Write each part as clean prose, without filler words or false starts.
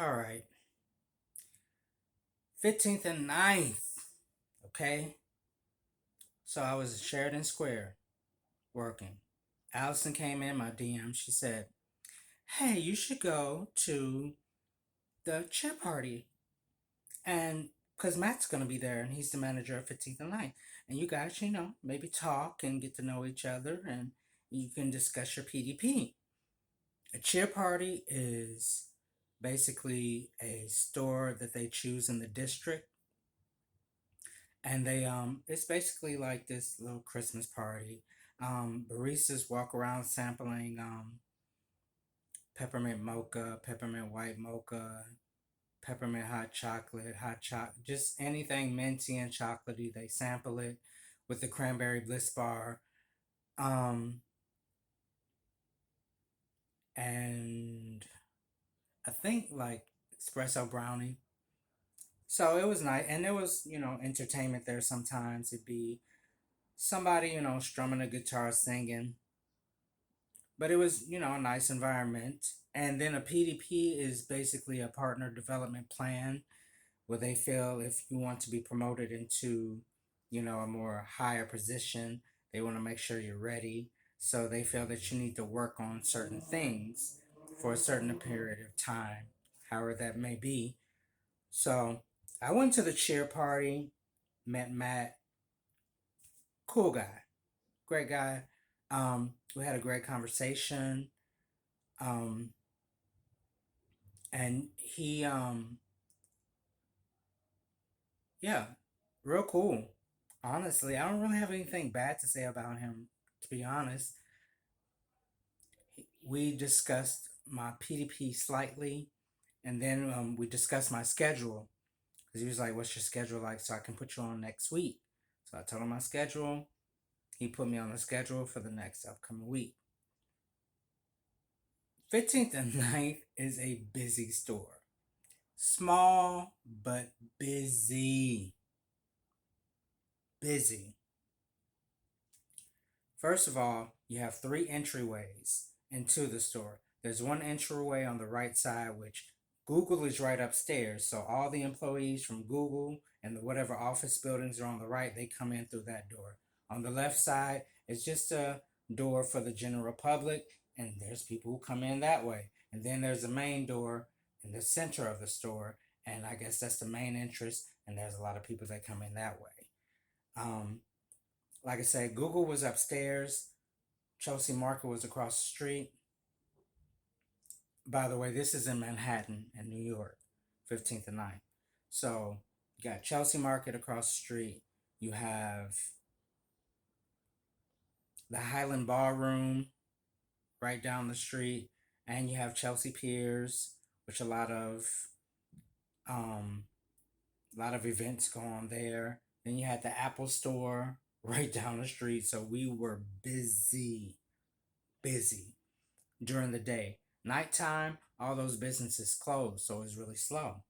All right. 15th and 9th. Okay. So I was at Sheridan Square working. Allison came in my DM. She said, "Hey, you should go to the cheer party." And because Matt's going to be there and he's the manager of 15th and 9th. And you guys, maybe talk and get to know each other and you can discuss your PDP. A cheer party is basically a store that they choose in the district, and it's basically like this little Christmas party. Baristas walk around sampling peppermint mocha, peppermint white mocha, peppermint hot chocolate, just anything minty and chocolatey. They sample it with the cranberry bliss bar, um, and I think like espresso brownie. So it was nice, and there was entertainment there. Sometimes it'd be somebody strumming a guitar, singing, but it was a nice environment. And then a PDP is basically a partner development plan where they feel if you want to be promoted into a more higher position, they want to make sure you're ready. So they feel that you need to work on certain things for a certain period of time, however that may be. So I went to the cheer party, met Matt, cool guy, great guy. We had a great conversation. Um, and he yeah, real cool. Honestly, I don't really have anything bad to say about him, to be honest. We discussed my PDP slightly, and then we discussed my schedule because he was like, "What's your schedule like so I can put you on next week?" So I told him my schedule. He put me on the schedule for the next upcoming week. 15th and 9th is a busy store. Small but busy. Busy. First of all, you have three entryways into the store. There's one entryway on the right side, which Google is right upstairs. So all the employees from Google and whatever office buildings are on the right, they come in through that door. On the left side, it's just a door for the general public, and there's people who come in that way. And then there's a main door in the center of the store, and I guess that's the main entrance, and there's a lot of people that come in that way. Um, like I said, Google was upstairs. Chelsea Market was across the street. By the way, this is in Manhattan in New York, 15th and 9th. So you got Chelsea Market across the street. You have the Highland Ballroom right down the street. And you have Chelsea Piers, which um, a lot of events go on there. Then you had the Apple Store right down the street. So we were busy during the day. Nighttime, all those businesses closed, so it was really slow.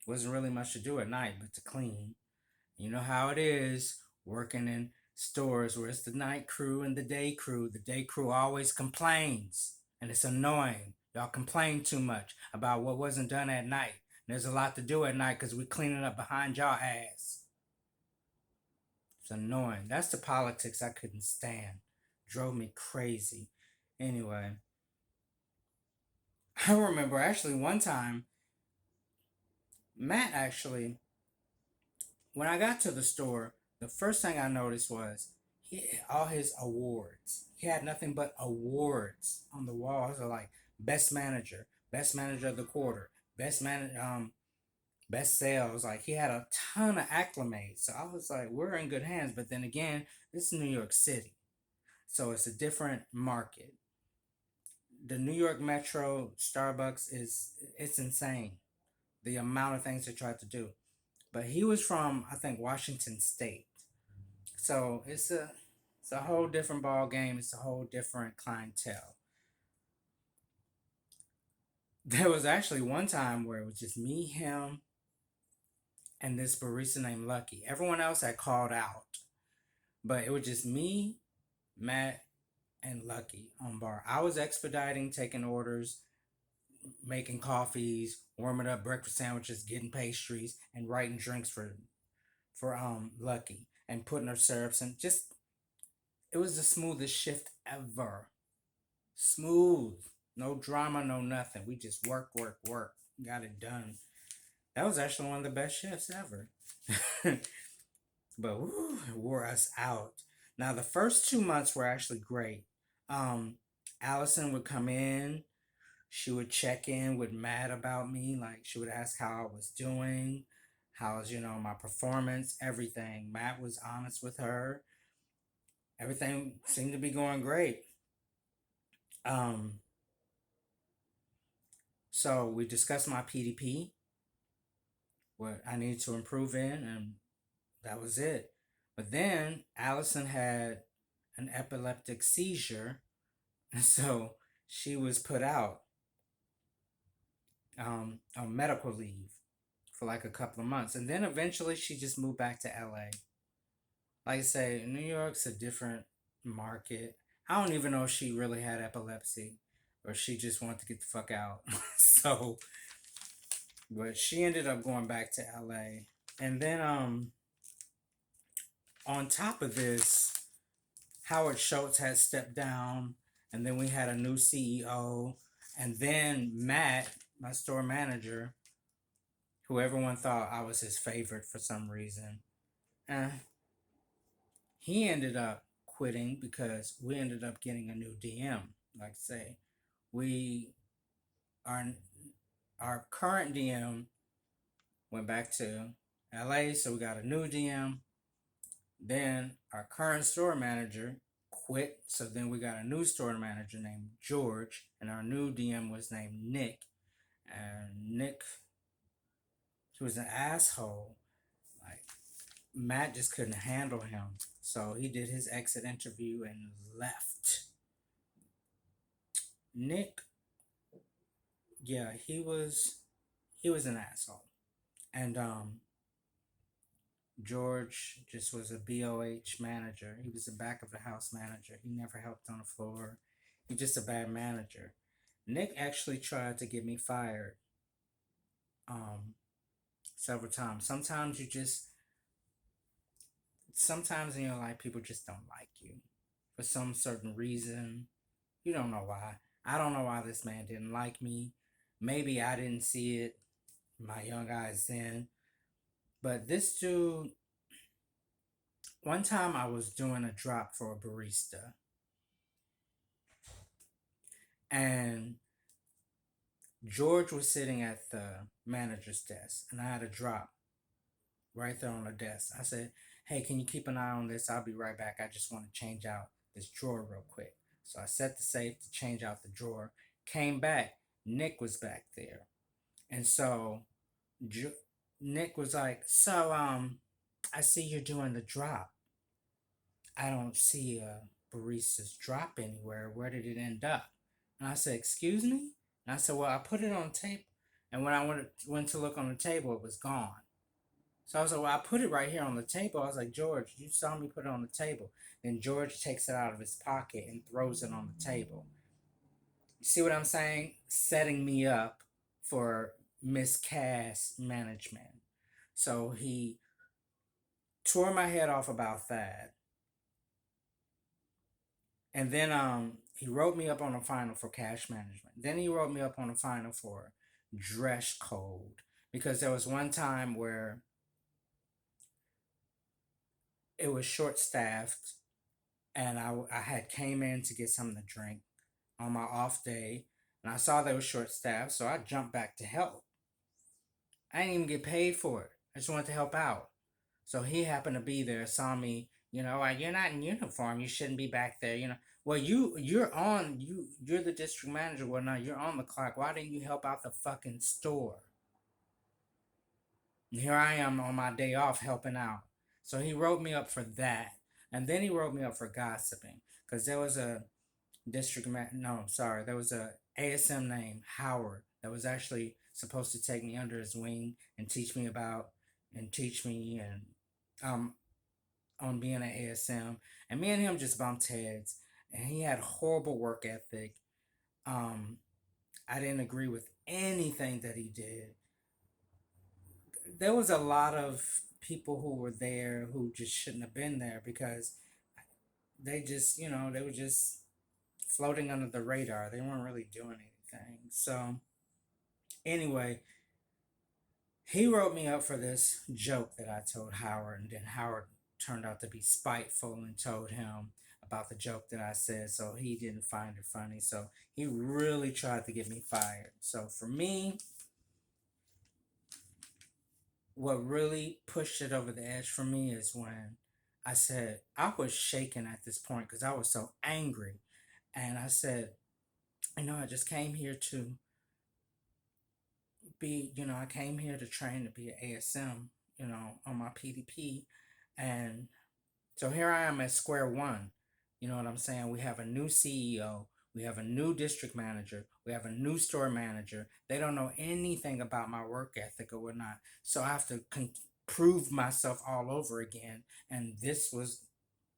Wasn't really much to do at night but to clean. You know how it is working in stores where it's the night crew and the day crew. The day crew always complains, and it's annoying. Y'all complain too much about what wasn't done at night. There's a lot to do at night because we're cleaning up behind y'all ass. It's annoying. That's the politics I couldn't stand. Drove me crazy. Anyway, I remember actually one time, Matt actually, when I got to the store, the first thing I noticed was all his awards. He had nothing but awards on the walls. So like best manager of the quarter, best sales. Like he had a ton of acclimates. So I was like, we're in good hands. But then again, this is New York City, so it's a different market. The New York Metro Starbucks it's insane. The amount of things they tried to do. But he was from I think Washington State, so it's a whole different ball game. It's a whole different clientele. There was actually one time where it was just me, him, and this barista named Lucky. Everyone else had called out, but it was just me, Matt, and Lucky on bar. I was expediting, taking orders. making coffees, warming up breakfast sandwiches, getting pastries, and writing drinks for Lucky and putting her syrups and just it was the smoothest shift ever. Smooth. No drama, no nothing. We just work, work, work. Got it done. That was actually one of the best shifts ever. But woo, it wore us out. Now the first 2 months were actually great. Um, Allison would come in. She would check in with Matt about me. Like she would ask how I was doing, how's my performance, everything. Matt was honest with her. Everything seemed to be going great. Um, so we discussed my PDP, what I needed to improve in, and that was it. But then Allison had an epileptic seizure, and so she was put out on medical leave for like a couple of months. And then eventually she just moved back to LA. Like I say, New York's a different market. I don't even know if she really had epilepsy or she just wanted to get the fuck out. So, but she ended up going back to LA. And then on top of this, Howard Schultz had stepped down, and then we had a new CEO, and then Matt, my store manager, who everyone thought I was his favorite for some reason, eh, he ended up quitting because we ended up getting a new DM. Like I say, we our our current DM went back to LA, so we got a new DM. Then our current store manager quit, so then we got a new store manager named George, and our new DM was named Nick. And Nick, he was an asshole. Like Matt just couldn't handle him, so he did his exit interview and left. Nick, yeah, he was an asshole, and George just was a BOH manager. He was a back of the house manager. He never helped on the floor. He was just a bad manager. Nick actually tried to get me fired um, several times. Sometimes in your life, people just don't like you for some certain reason. You don't know why. I don't know why this man didn't like me. Maybe I didn't see it in my young eyes then. But this dude, one time I was doing a drop for a barista, and George was sitting at the manager's desk, and I had a drop right there on the desk. I said, "Hey, can you keep an eye on this? I'll be right back. I just want to change out this drawer real quick." So I set the safe to change out the drawer. Came back. Nick was back there, and so jo- Nick was like, "So, I see you're doing the drop. I don't see a barista's drop anywhere. Where did it end up?" And I said, "Excuse me?" And I said, "Well, I put it on tape, and when I went to look on the table, it was gone." So I was like, "Well, I put it right here on the table." I was like, "George, you saw me put it on the table." Then George takes it out of his pocket and throws it on the table. You see what I'm saying? Setting me up for miscast management. So he tore my head off about that. And then he wrote me up on a final for cash management. Then he wrote me up on a final for dress code because there was one time where it was short staffed and I had came in to get something to drink on my off day and I saw they were short staffed, so I jumped back to help. I didn't even get paid for it. I just wanted to help out. So he happened to be there, saw me, you're not in uniform. You shouldn't be back there. Well, you're the district manager. Well, no, you're on the clock. Why didn't you help out the fucking store? And here I am on my day off helping out. So he wrote me up for that, and then he wrote me up for gossiping because there was a no, sorry, there was a ASM named Howard that was actually supposed to take me under his wing and teach me and um on being an ASM, and me and him just bumped heads. And he had horrible work ethic. Um, I didn't agree with anything that he did. There was a lot of people who were there who just shouldn't have been there because they just, they were just floating under the radar. They weren't really doing anything. So, anyway, he wrote me up for this joke that I told Howard, and then Howard turned out to be spiteful and told him about the joke that I said, so he didn't find it funny. So he really tried to get me fired. So for me, what really pushed it over the edge for me is when I said, I was shaking at this point because I was so angry. And I said, I just came here to I came here to train to be an ASM, on my PDP. And so here I am at square one. You know what I'm saying? We have a new CEO. We have a new district manager. We have a new store manager. They don't know anything about my work ethic or whatnot. So I have to prove myself all over again. And this was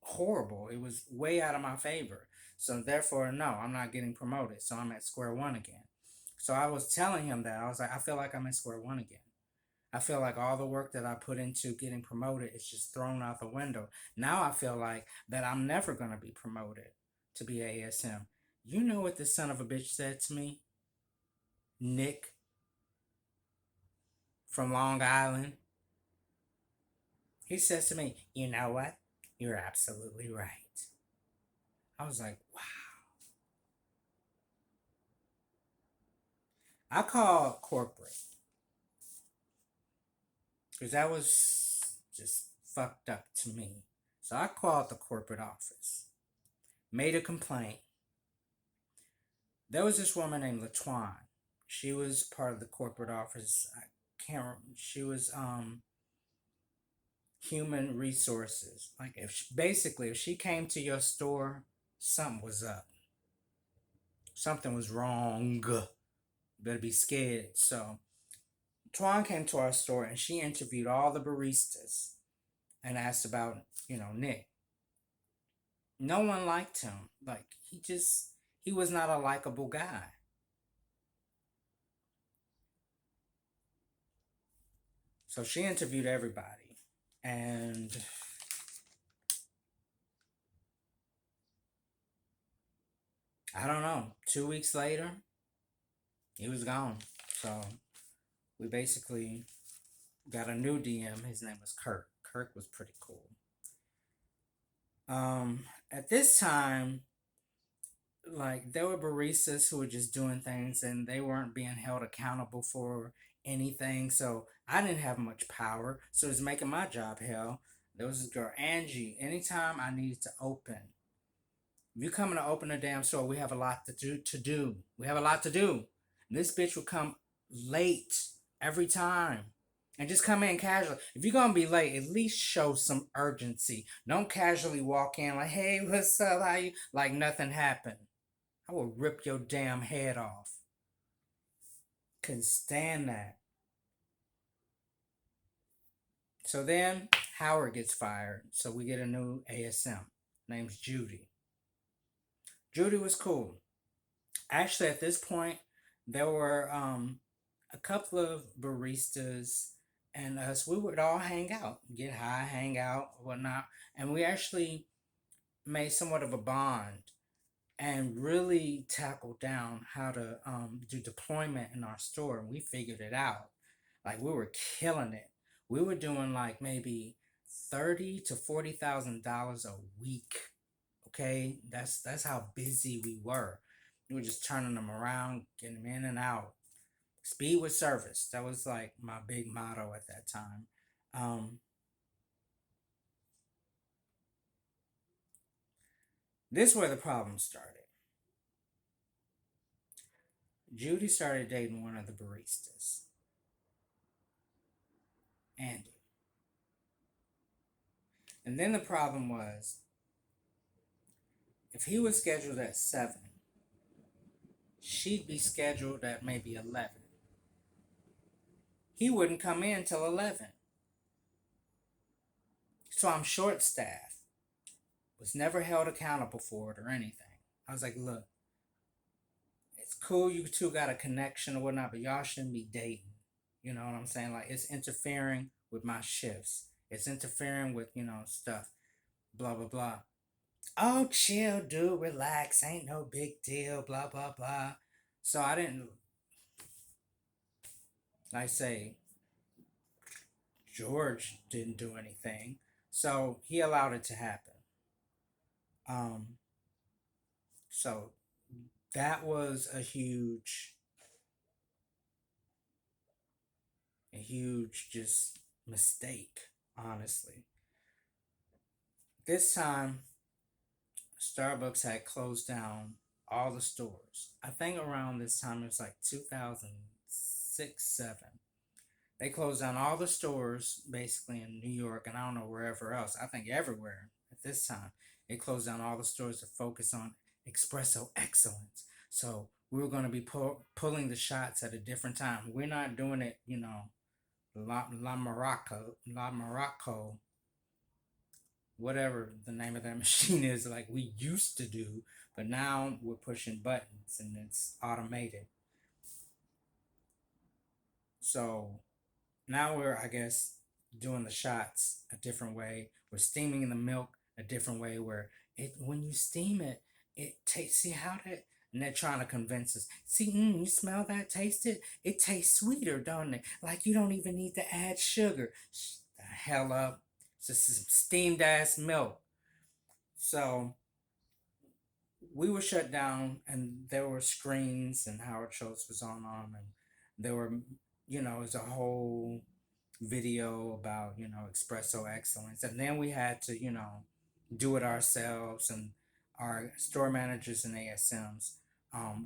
horrible. It was way out of my favor. So therefore, no, I'm not getting promoted. So I'm at square one again. So I was telling him that. I was like, I feel like I'm at square one again. I feel like all the work that I put into getting promoted is just thrown out the window. Now I feel like that I'm never going to be promoted to be ASM. You know what this son of a bitch said to me? Nick from Long Island. He says to me, you know what? You're absolutely right. I was like, wow. I called corporate because that was just fucked up to me. So I called the corporate office, made a complaint. There was this woman named LaTwan. She was part of the corporate office. I can't remember. She was human resources. Like if she came to your store, something was up. Something was wrong. You better be scared. So Twan came to our store and she interviewed all the baristas and asked about, Nick. No one liked him. Like he was not a likable guy. So she interviewed everybody. And I don't know, 2 weeks later, he was gone. So we basically got a new DM. His name was Kirk. Kirk was pretty cool. At this time, like there were baristas who were just doing things and they weren't being held accountable for anything. So I didn't have much power. So it was making my job hell. There was this girl, Angie. Anytime I needed to open, if you coming to open a damn store, we have a lot to do. We have a lot to do. And this bitch would come late every time. And just come in casually. If you're gonna be late, at least show some urgency. Don't casually walk in like, hey, what's up? How you like nothing happened. I will rip your damn head off. Couldn't stand that. So then Howard gets fired. So we get a new ASM. Name's Judy. Judy was cool. Actually, at this point, there were a couple of baristas and us. We would all hang out, get high, hang out, whatnot. And we actually made somewhat of a bond and really tackled down how to do deployment in our store. And we figured it out. Like we were killing it. We were doing like maybe $30,000 to $40,000 a week. Okay, that's how busy we were. We were just turning them around, getting them in and out. Speed with service. That was like my big motto at that time. Um, this is where the problem started. Judy started dating one of the baristas, Andy. And then the problem was if he was scheduled at 7, she'd be scheduled at maybe 11. He wouldn't come in till 11. So I'm short staffed. Was never held accountable for it or anything. I was like, look, it's cool you two got a connection or whatnot, but y'all shouldn't be dating. You know what I'm saying? Like it's interfering with my shifts. It's interfering with, stuff. Blah blah blah. Oh, chill, dude, relax. Ain't no big deal. Blah blah blah. So I didn't like say George didn't do anything. So he allowed it to happen. Um, so that was a huge just mistake, honestly. This time, Starbucks had closed down all the stores. I think around this time, it was like 2006, 7. They closed down all the stores basically in New York and I don't know wherever else. I think everywhere at this time. They closed down all the stores to focus on espresso excellence. So we were going to be pulling the shots at a different time. We're not doing it, La Morocco, whatever the name of that machine is, like we used to do, but now we're pushing buttons and it's automated. So now we're, I guess, doing the shots a different way. We're steaming the milk a different way where it when you steam it, it tastes, see how that, and they're trying to convince us. See, you smell that, taste it? It tastes sweeter, don't it? Like you don't even need to add sugar. Shut the hell up. It's just some steamed ass milk. So we were shut down and there were screens and Howard Schultz was on them and there were, it was a whole video about, espresso excellence. And then we had to, do it ourselves. And our store managers and ASMs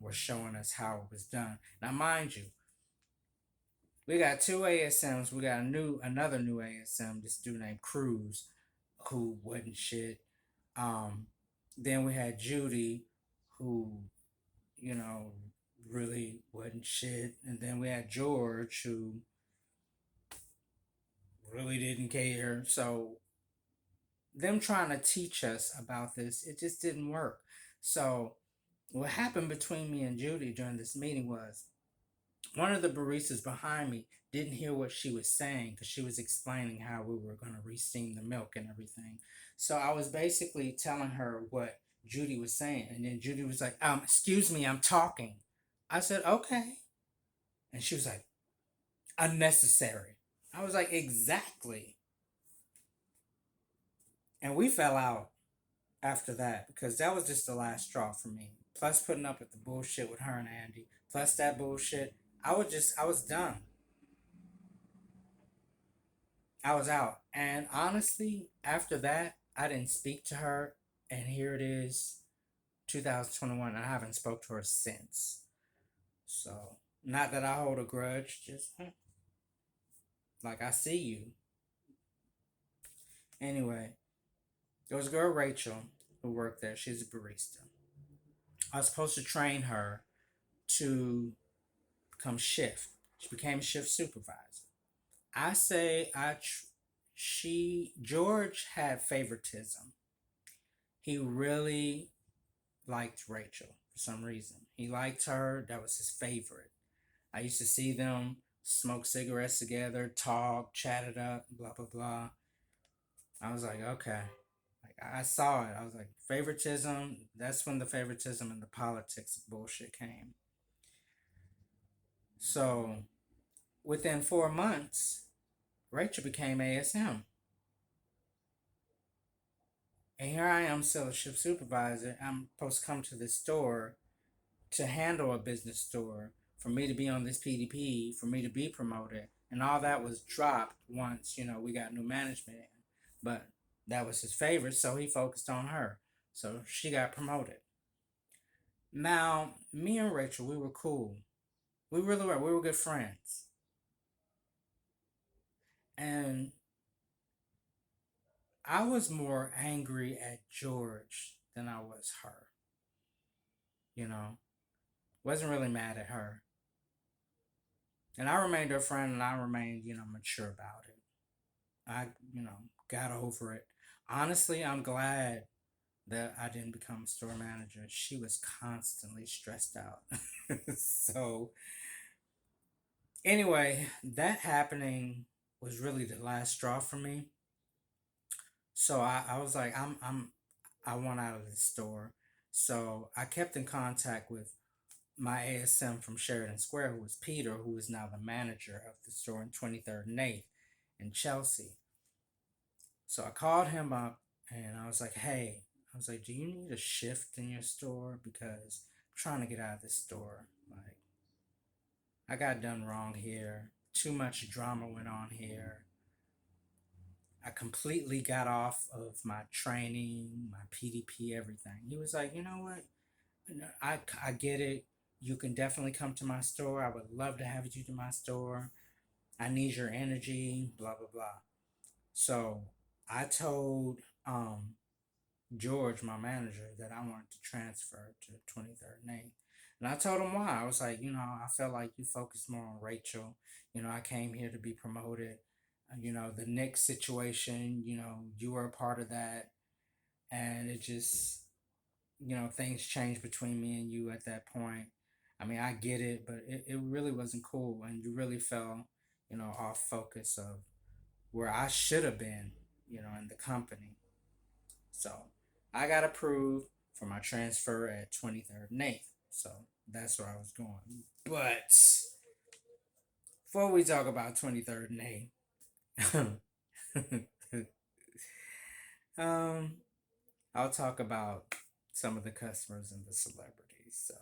were showing us how it was done. Now, mind you, we got two ASMs. We got another new ASM, this dude named Cruz, who wasn't shit. Um, then we had Judy, who, you know, really wasn't shit. And then we had George, who really didn't care. So them trying to teach us about this, it just didn't work. So what happened between me and Judy during this meeting was one of the baristas behind me didn't hear what she was saying because she was explaining how we were going to re-steam the milk and everything. So I was basically telling her what Judy was saying, and then Judy was like, excuse me, I'm talking. I said, okay. And she was like, unnecessary. I was like, exactly. And we fell out after that because that was just the last straw for me. Plus putting up with the bullshit with her and Andy. Plus that bullshit. I was done. I was out. And honestly, after that, I didn't speak to her. And here it is, 2021. I haven't spoke to her since. So, not that I hold a grudge, just like I see you. Anyway, there was a girl, Rachel, who worked there. She's a barista. I was supposed to train her to become shift. She became a shift supervisor. I say George had favoritism. He really liked Rachel for some reason. He liked her. That was his favorite. I used to see them smoke cigarettes together, talk, chat it up, blah blah blah. I was like, okay. Like I saw it. I was like, favoritism. That's when the favoritism and the politics bullshit came. So within 4 months, Rachel became ASM. And here I am, still a shift supervisor. I'm supposed to come to this store to handle a business store, for me to be on this PDP, for me to be promoted. And all that was dropped once, we got new management in. But that was his favorite, so he focused on her. So she got promoted. Now, me and Rachel, we were cool. We really were. We were good friends. And I was more angry at George than I was her. You know, wasn't really mad at her. And I remained her friend and I remained, mature about it. I, got over it. Honestly, I'm glad that I didn't become a store manager, she was constantly stressed out. So anyway, that happening was really the last straw for me. So I was like, I want out of this store. So I kept in contact with my ASM from Sheridan Square, who was Peter, who is now the manager of the store in 23rd and 8th in Chelsea. So I called him up and I was like, hey, I was like, do you need a shift in your store? Because I'm trying to get out of this store. Like, I got done wrong here. Too much drama went on here. I completely got off of my training, my PDP, everything. He was like, you know what? I get it. You can definitely come to my store. I would love to have you to my store. I need your energy, blah, blah, blah. So I told George, my manager, that I wanted to transfer to 23rd and 8th. And I told him why. I was like, I felt like you focused more on Rachel. I came here to be promoted. The Nick situation, you were a part of that. And it just, things changed between me and you at that point. I mean, I get it, but it really wasn't cool. And you really fell, off focus of where I should have been, in the company. So I got approved for my transfer at 23rd and 8th. So that's where I was going. But before we talk about 23rd and 8th, um, I'll talk about some of the customers and the celebrities. So